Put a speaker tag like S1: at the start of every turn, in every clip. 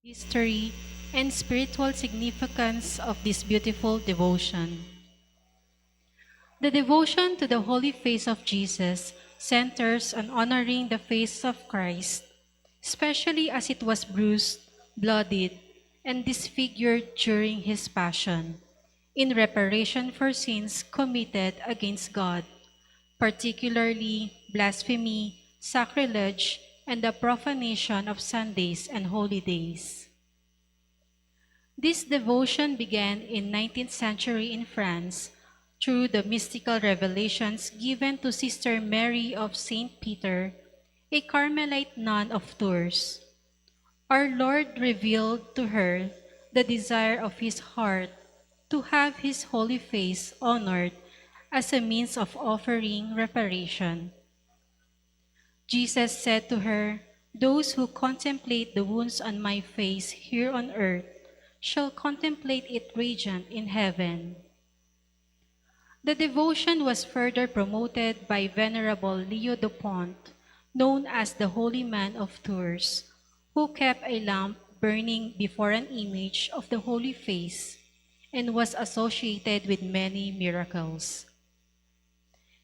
S1: history, and spiritual significance of this beautiful devotion. The devotion to the Holy Face of Jesus centers on honoring the face of Christ, especially as it was bruised, bloodied, and disfigured during his passion, in reparation for sins committed against God, particularly blasphemy, sacrilege, and the profanation of Sundays and holy days. This devotion began in 19th century in France through the mystical revelations given to Sister Mary of St. Peter, a Carmelite nun of Tours. Our Lord revealed to her the desire of his heart to have his holy face honored as a means of offering reparation. Jesus said to her, "Those who contemplate the wounds on my face here on earth shall contemplate it radiant in heaven." The devotion was further promoted by Venerable Leo Dupont, known as the Holy Man of Tours, who kept a lamp burning before an image of the Holy Face and was associated with many miracles.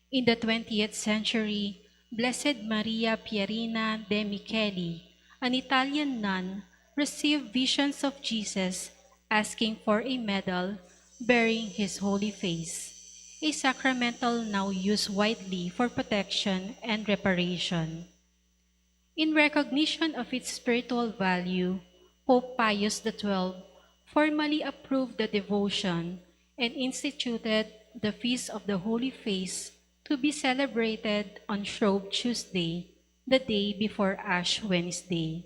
S1: In the 20th century, Blessed Maria Pierina de Micheli, an Italian nun, received visions of Jesus asking for a medal bearing his holy face, a sacramental now used widely for protection and reparation. In recognition of its spiritual value, Pope Pius XII formally approved the devotion and instituted the Feast of the Holy Face to be celebrated on Shrove Tuesday, the day before Ash Wednesday.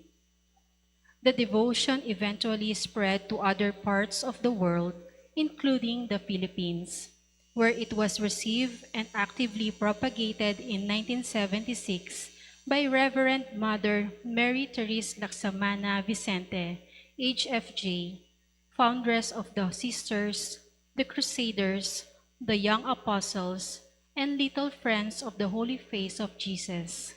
S1: The devotion eventually spread to other parts of the world, including the Philippines, where it was received and actively propagated in 1976 by Reverend Mother Mary Therese Laksamana Vicente, HFJ, foundress of the Sisters, the Crusaders, the Young Apostles, and Little Friends of the Holy Face of Jesus.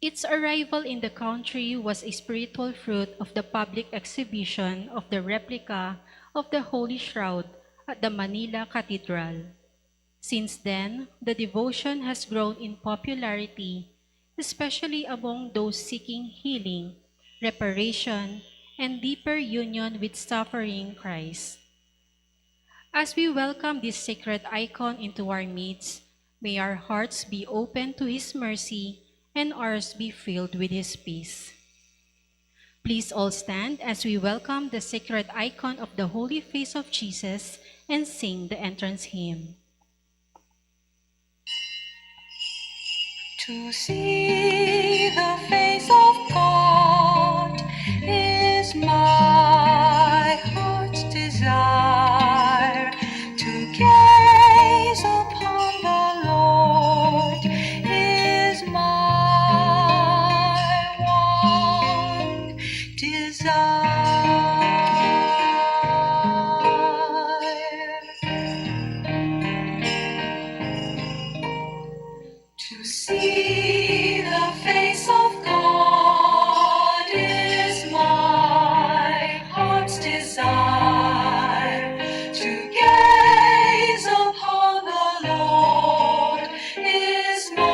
S1: Its arrival in the country was a spiritual fruit of the public exhibition of the replica of the Holy Shroud at the Manila Cathedral. Since then, the devotion has grown in popularity, especially among those seeking healing, reparation, and deeper union with suffering Christ. As we welcome this sacred icon into our midst, may our hearts be open to his mercy and ours be filled with his peace. Please all stand as we welcome the sacred icon of the Holy Face of Jesus and sing the entrance hymn.
S2: To see the face of God is my heart's desire. To gaze upon the Lord is my one desire. To see the face of God is my heart's desire. To gaze upon the Lord is my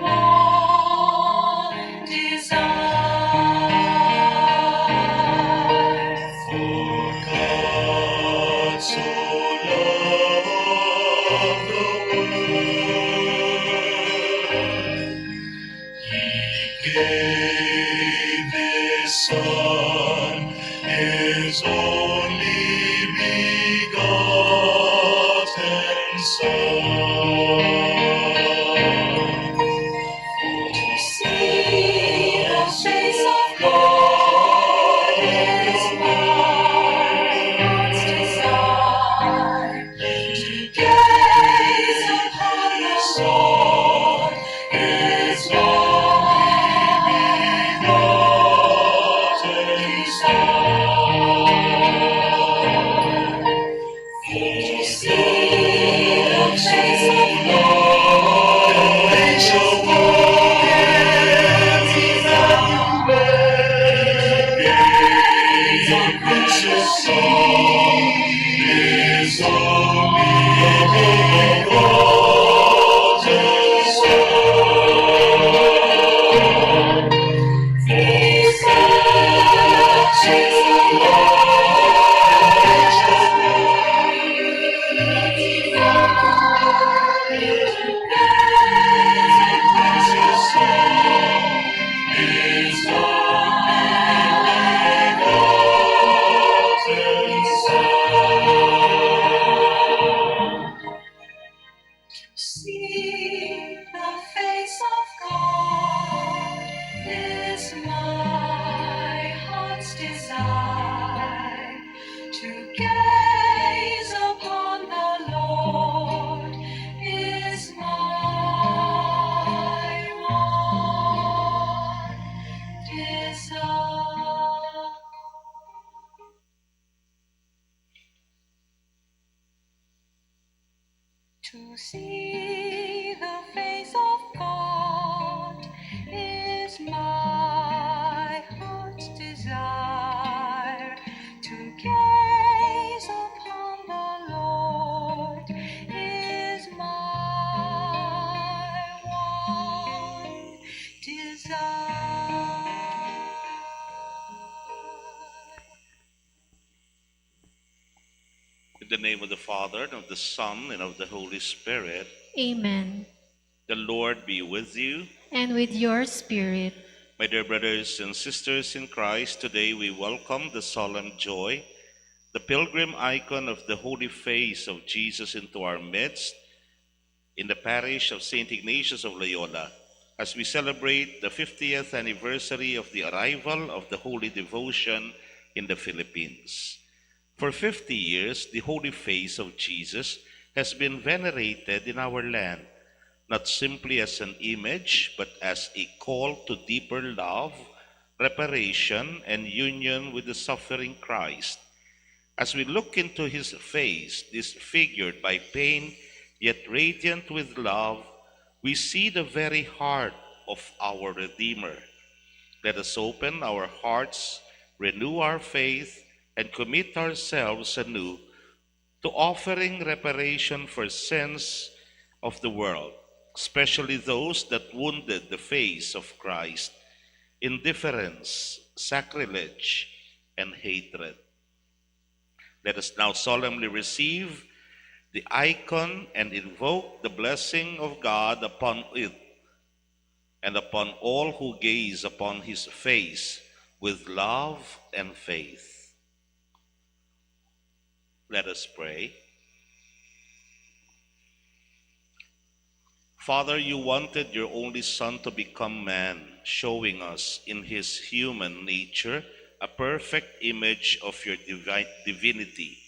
S2: one desire. For God so loved the gave his Son, his only begotten Son. To see the face of God is my heart's desire. To gaze upon the Lord is my To see the face of God is my heart's desire. To gaze upon the Lord is my one desire.
S3: In the name of the Father, and of the Son, and of the Holy Spirit.
S1: Amen.
S3: The Lord be with you.
S1: And with your spirit.
S3: My dear brothers and sisters in Christ, today we welcome the solemn joy, the pilgrim icon of the holy face of Jesus into our midst in the parish of St. Ignatius of Loyola, as we celebrate the 50th anniversary of the arrival of the Holy Devotion in the Philippines. For 50 years, the holy face of Jesus has been venerated in our land, not simply as an image, but as a call to deeper love, reparation, and union with the suffering Christ. As we look into his face, disfigured by pain, yet radiant with love, we see the very heart of our Redeemer. Let us open our hearts, renew our faith, and commit ourselves anew to offering reparation for sins of the world, especially those that wounded the face of Christ, indifference, sacrilege, and hatred. Let us now solemnly receive the icon and invoke the blessing of God upon it and upon all who gaze upon his face with love and faith. Let us pray. Father, you wanted your only Son to become man, showing us in his human nature a perfect image of your divinity.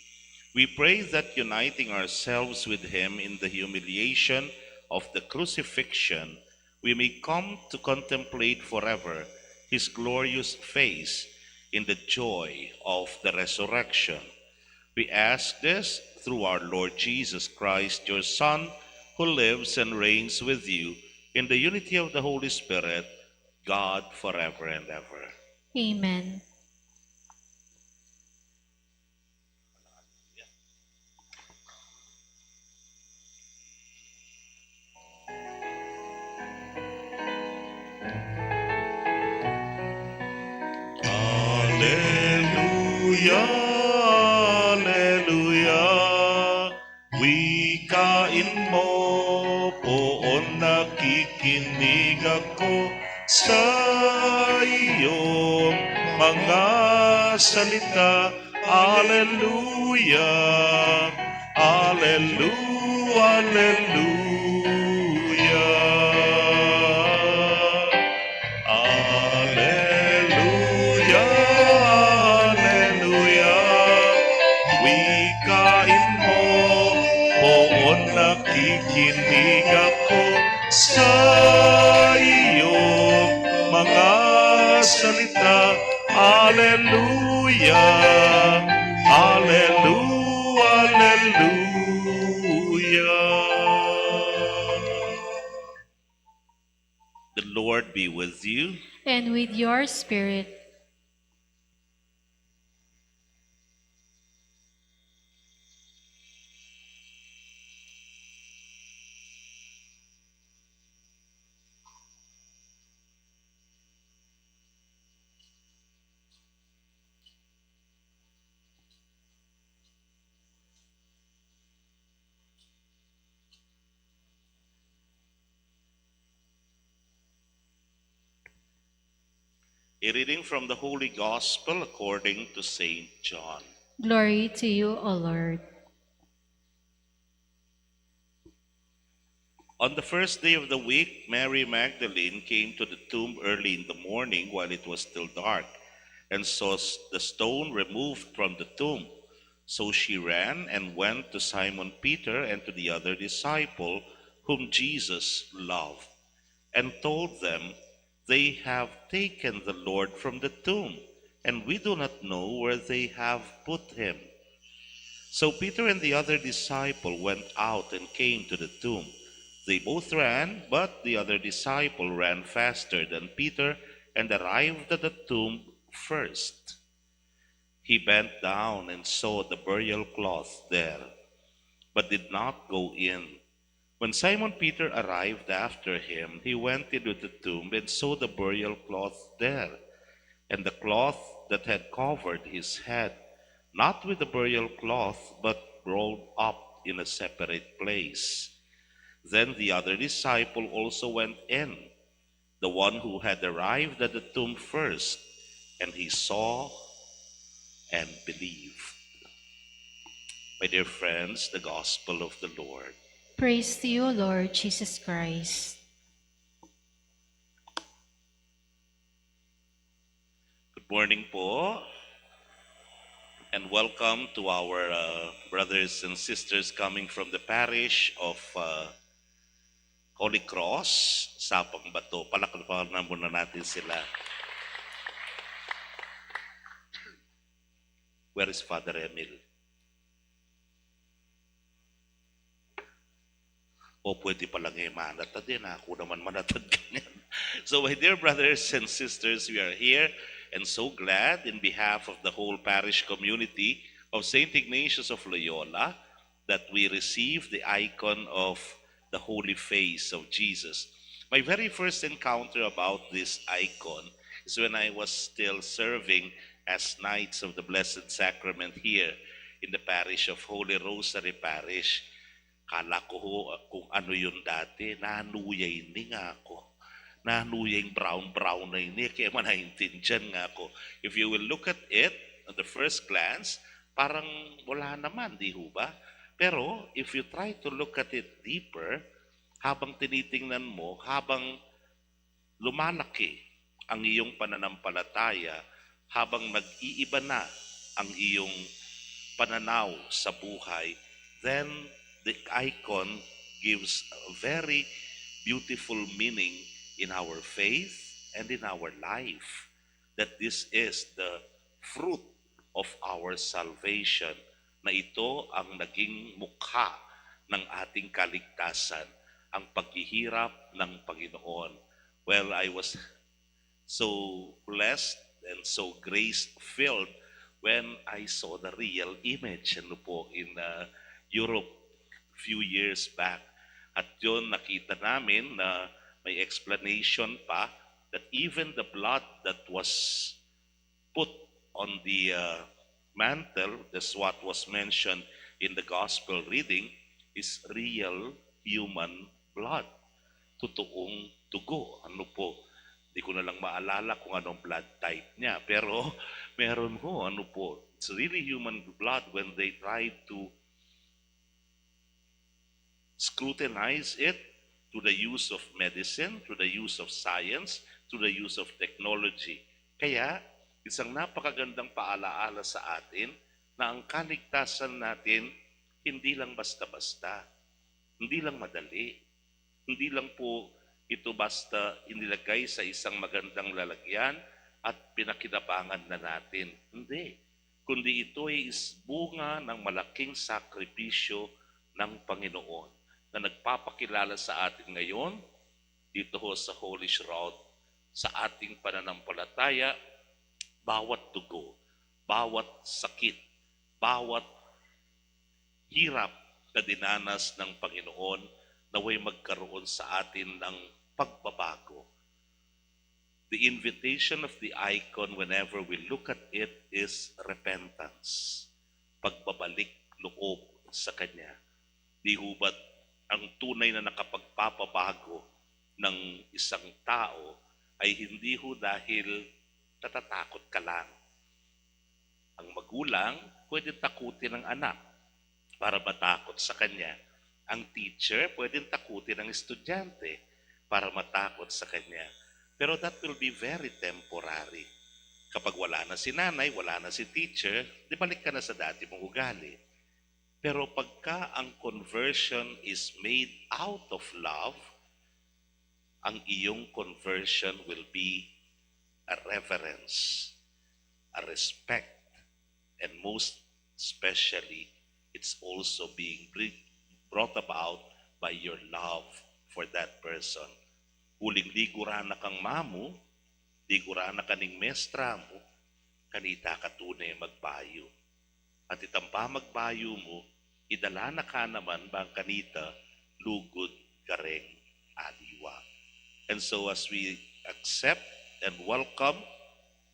S3: We pray that uniting ourselves with him in the humiliation of the crucifixion, we may come to contemplate forever his glorious face in the joy of the resurrection. We ask this through our Lord Jesus Christ, your Son, who lives and reigns with you in the unity of the Holy Spirit, God forever and ever.
S1: Amen.
S3: Alleluia, Alleluia. Wikain mo, poon nakikinig ako sa iyong mga salita. Alleluia, Alleluia, Alleluia. Alleluia, Alleluia. Wikain mo, poon nakikinig ako sa iyong mga salita. Alleluia, Alleluia, Alleluia. The Lord be with you.
S1: And with your spirit.
S3: A reading from the Holy Gospel according to St. John.
S1: Glory to you, O Lord.
S3: On the first day of the week, Mary Magdalene came to the tomb early in the morning while it was still dark, and saw the stone removed from the tomb. So she ran and went to Simon Peter and to the other disciple whom Jesus loved, and told them, "They have taken the Lord from the tomb, and we do not know where they have put him." So Peter and the other disciple went out and came to the tomb. They both ran, but the other disciple ran faster than Peter and arrived at the tomb first. He bent down and saw the burial cloth there, but did not go in. When Simon Peter arrived after him, he went into the tomb and saw the burial cloth there, and the cloth that had covered his head, not with the burial cloth, but rolled up in a separate place. Then the other disciple also went in, the one who had arrived at the tomb first, and he saw and believed. My dear friends, the gospel of the Lord.
S1: Praise to you, Lord Jesus Christ.
S3: Good morning po, and welcome to our brothers and sisters coming from the parish of Holy Cross, Sapang Bato. Palakpakan na muna natin sila. Where is Father Emil? O pwede palang manatad din. Ako naman manatad ganyan. So my dear brothers and sisters, we are here and so glad in behalf of the whole parish community of St. Ignatius of Loyola that we receive the icon of the Holy Face of Jesus. My very first encounter about this icon is when I was still serving as Knights of the Blessed Sacrament here in the parish of Holy Rosary Parish. Kala ko ho, kung ano yun dati, nanuyay ni nga ako. Nanuyay brown na yun, kaya manaintindihan nga ako. If you will look at it, at the first glance, parang wala naman, di ho ba? Pero if you try to look at it deeper, habang tinitingnan mo, habang lumalaki ang iyong pananampalataya, habang nag-iiba na ang iyong pananaw sa buhay, then the icon gives a very beautiful meaning in our faith and in our life, that this is the fruit of our salvation, na ito ang naging mukha ng ating kaligtasan, ang paghihirap ng Panginoon. Well, I was so blessed and so grace-filled when I saw the real image in Europe few years back. At yun, nakita namin na may explanation pa that even the blood that was put on the mantle, that's what was mentioned in the gospel reading, is real human blood. Totoong dugo. Ano po? Di ko na lang maalala kung anong blood type niya. Pero meron ho, ano po? It's really human blood when they tried to scrutinize it to the use of medicine, to the use of science, to the use of technology. Kaya, isang napakagandang paalaala sa atin na ang kaligtasan natin hindi lang basta-basta, hindi lang madali, hindi lang po ito basta inilagay sa isang magandang lalagyan at pinakinabangan na natin. Hindi. Kundi ito ay bunga ng malaking sakripisyo ng Panginoon na nagpapakilala sa atin ngayon dito ho sa Holy Shroud, sa ating pananampalataya, bawat dugo, bawat sakit, bawat hirap na dinanas ng Panginoon, naway magkaroon sa atin ng pagbabago. The invitation of the icon whenever we look at it is repentance, pagbabalik loob sa Kanya. Di ho ba't ang tunay na nakapagpapabago ng isang tao ay hindi ho dahil natatakot ka lang. Ang magulang pwede takutin ng anak para matakot sa kanya. Ang teacher pwede takutin ng estudyante para matakot sa kanya. Pero that will be very temporary. Kapag wala na si nanay, wala na si teacher, di balik ka na sa dati mong ugali. Pero pagka ang conversion is made out of love, ang iyong conversion will be a reverence, a respect, and most especially, it's also being brought about by your love for that person. Huling ligura na kang mamu, ligura na kaning mestra mo, kanita katunay magbayo. At itampa magbayo mo, idala na ka naman bang kanita, lugod gareng aliwa. And so as we accept and welcome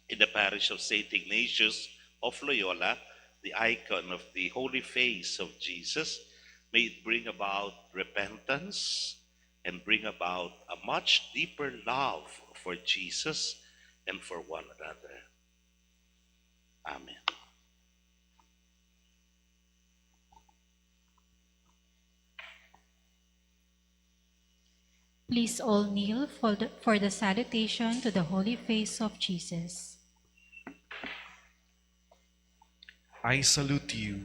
S3: in the parish of St. Ignatius of Loyola, the icon of the holy face of Jesus, may it bring about repentance and bring about a much deeper love for Jesus and for one another. Amen.
S1: Please all kneel for the salutation to the holy face of Jesus.
S4: I salute you,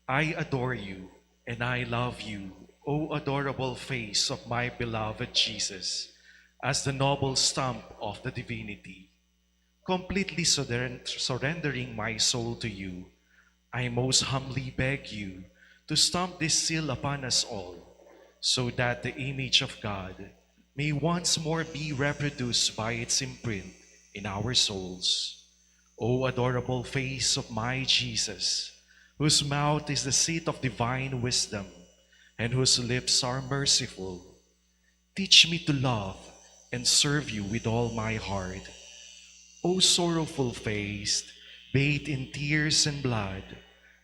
S4: I adore you, and I love you, O adorable face of my beloved Jesus, as the noble stamp of the divinity. Completely surrendering my soul to you, I most humbly beg you to stamp this seal upon us all, so that the image of God may once more be reproduced by its imprint in our souls. O adorable face of my Jesus, whose mouth is the seat of divine wisdom, and whose lips are merciful, teach me to love and serve you with all my heart. O sorrowful face, bathed in tears and blood,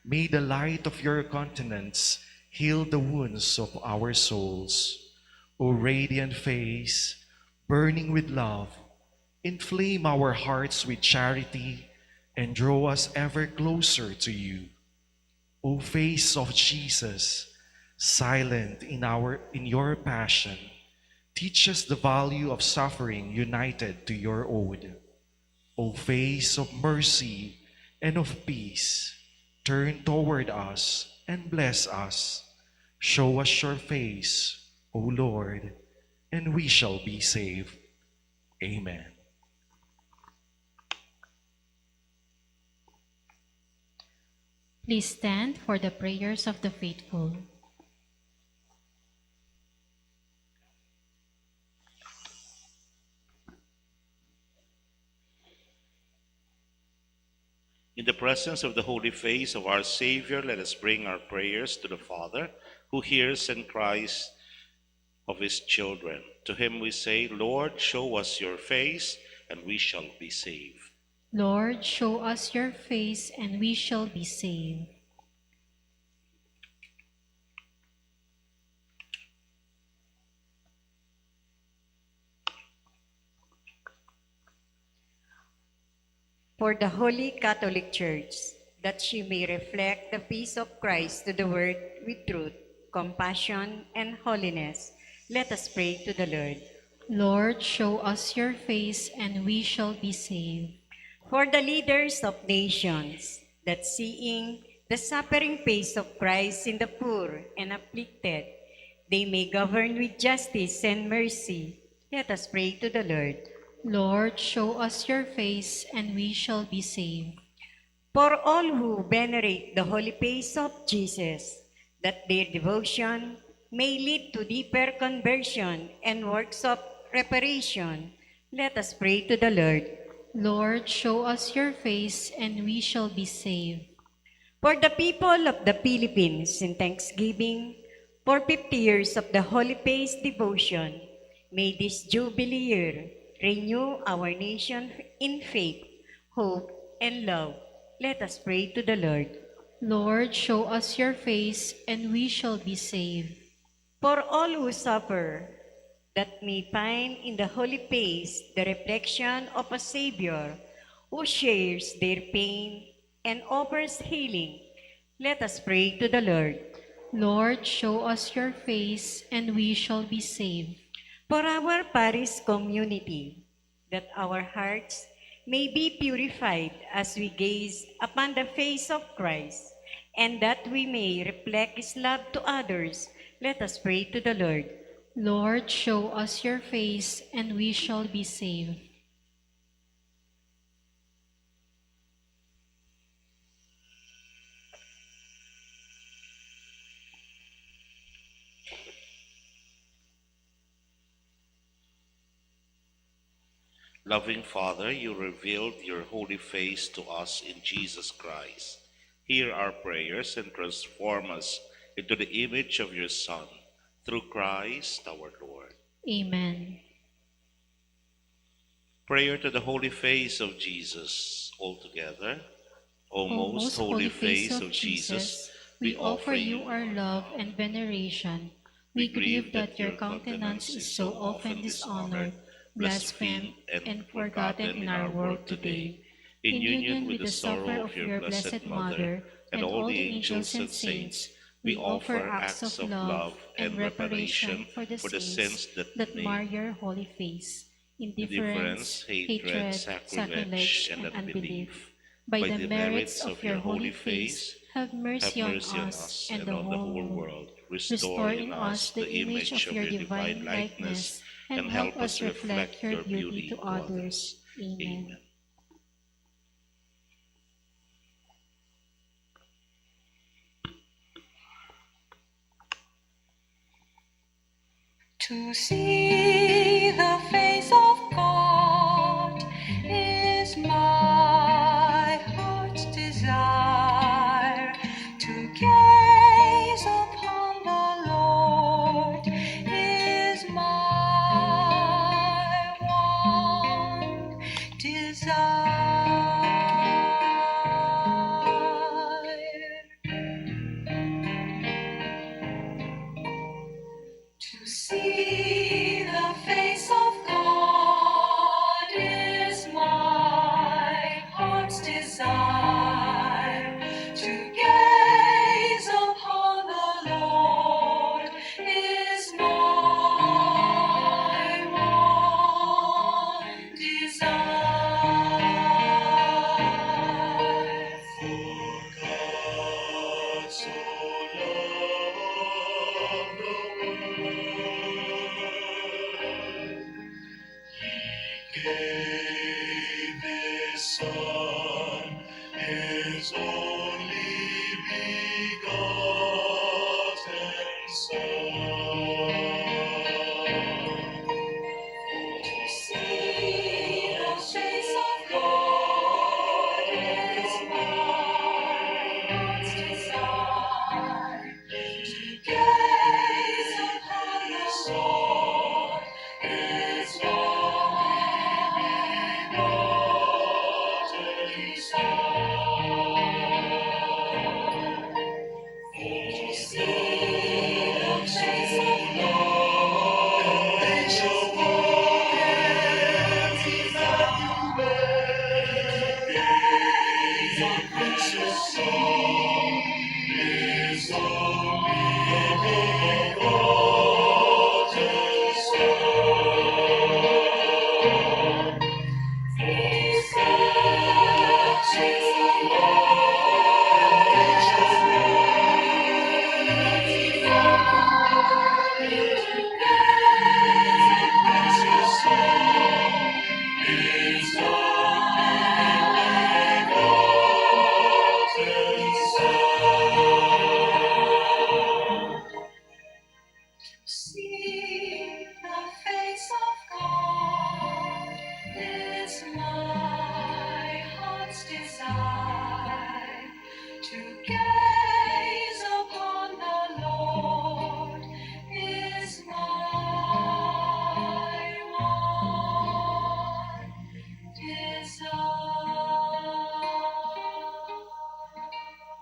S4: may the light of your countenance heal the wounds of our souls. O radiant face, burning with love, inflame our hearts with charity and draw us ever closer to you. O face of Jesus, silent in your passion, teach us the value of suffering united to your oath. O face of mercy and of peace, turn toward us and bless us. Show us your face, O Lord, and we shall be saved. Amen.
S1: Please stand for the prayers of the faithful.
S3: In the presence of the holy face of our Savior, let us bring our prayers to the Father, who hears and cries of his children. To him we say, Lord, show us your face, and we shall be saved.
S1: Lord, show us your face, and we shall be saved.
S2: For the Holy Catholic Church, that she may reflect the peace of Christ to the world with truth, compassion, and holiness, let us pray to the Lord.
S1: Lord, show us your face, and we shall be saved.
S2: For the leaders of nations, that seeing the suffering face of Christ in the poor and afflicted, they may govern with justice and mercy, let us pray to the Lord.
S1: Lord, show us your face, and we shall be saved.
S2: For all who venerate the holy face of Jesus, that their devotion may lead to deeper conversion and works of reparation, let us pray to the Lord.
S1: Lord, show us your face, and we shall be saved.
S2: For the people of the Philippines in thanksgiving, for 50 years of the holy face devotion, may this jubilee year renew our nation in faith, hope, and love. Let us pray to the Lord.
S1: Lord, show us your face, and we shall be saved.
S2: For all who suffer, that may find in the holy face the reflection of a Savior who shares their pain and offers healing, let us pray to the Lord.
S1: Lord, show us your face, and we shall be saved.
S2: For our parish community, that our hearts may be purified as we gaze upon the face of Christ, and that we may reflect His love to others, let us pray to the Lord.
S1: Lord, show us your face, and we shall be saved.
S3: Loving Father, you revealed your holy face to us in Jesus Christ. Hear our prayers and transform us into the image of your Son, through Christ our Lord.
S1: Amen.
S3: Prayer to the holy face of Jesus. All together. O
S1: O
S3: most holy face of Jesus,
S1: we offer you our love and veneration. We grieve that your countenance is so often dishonored, blasphemed, and forgotten in our world today. In union with the sorrow of your Blessed Mother and all the angels and saints, we offer acts of love and reparation for the sins that mar your holy face, indifference, hatred, sacrilege, and unbelief. By the merits of your holy face, have mercy on us and the whole world. Restore in us the image of your divine likeness, and help us reflect your beauty to others. Amen.
S5: To see the face of God is my heart's desire. To gaze upon the Lord is my one desire. To see the face of God is my heart's desire. To gaze upon the Lord is my one desire. For God so loved the world, He gave His Son, His only begotten Son. To see the face of God is my heart's desire. To gaze upon the Lord is my begotten desire. To see the face of God, they shall walk hands that you gaze on precious soul is only begotten Son. He searches the Lord, they shall see the face of God is my heart's desire. To gaze upon the Lord is my one desire.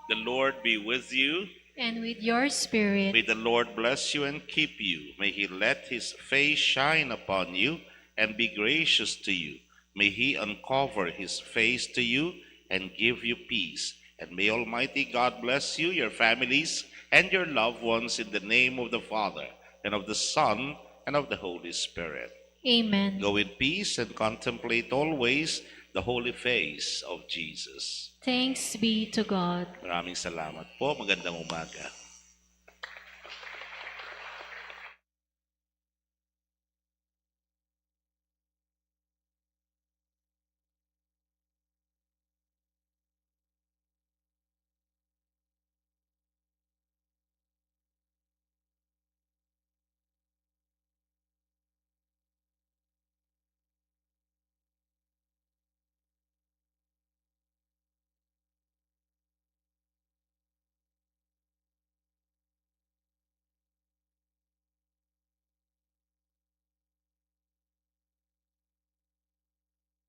S3: The Lord be with you.
S1: And with your spirit,
S3: May the Lord bless you and keep you. May He let His face shine upon you and be gracious to you. May He uncover His face to you and give you peace. And may Almighty God bless you, your families, and your loved ones in the name of the Father, and of the Son, and of the Holy Spirit.
S1: Amen.
S3: Go in peace and contemplate always the holy face of Jesus.
S1: Thanks be to God.
S3: Maraming salamat po. Magandang umaga.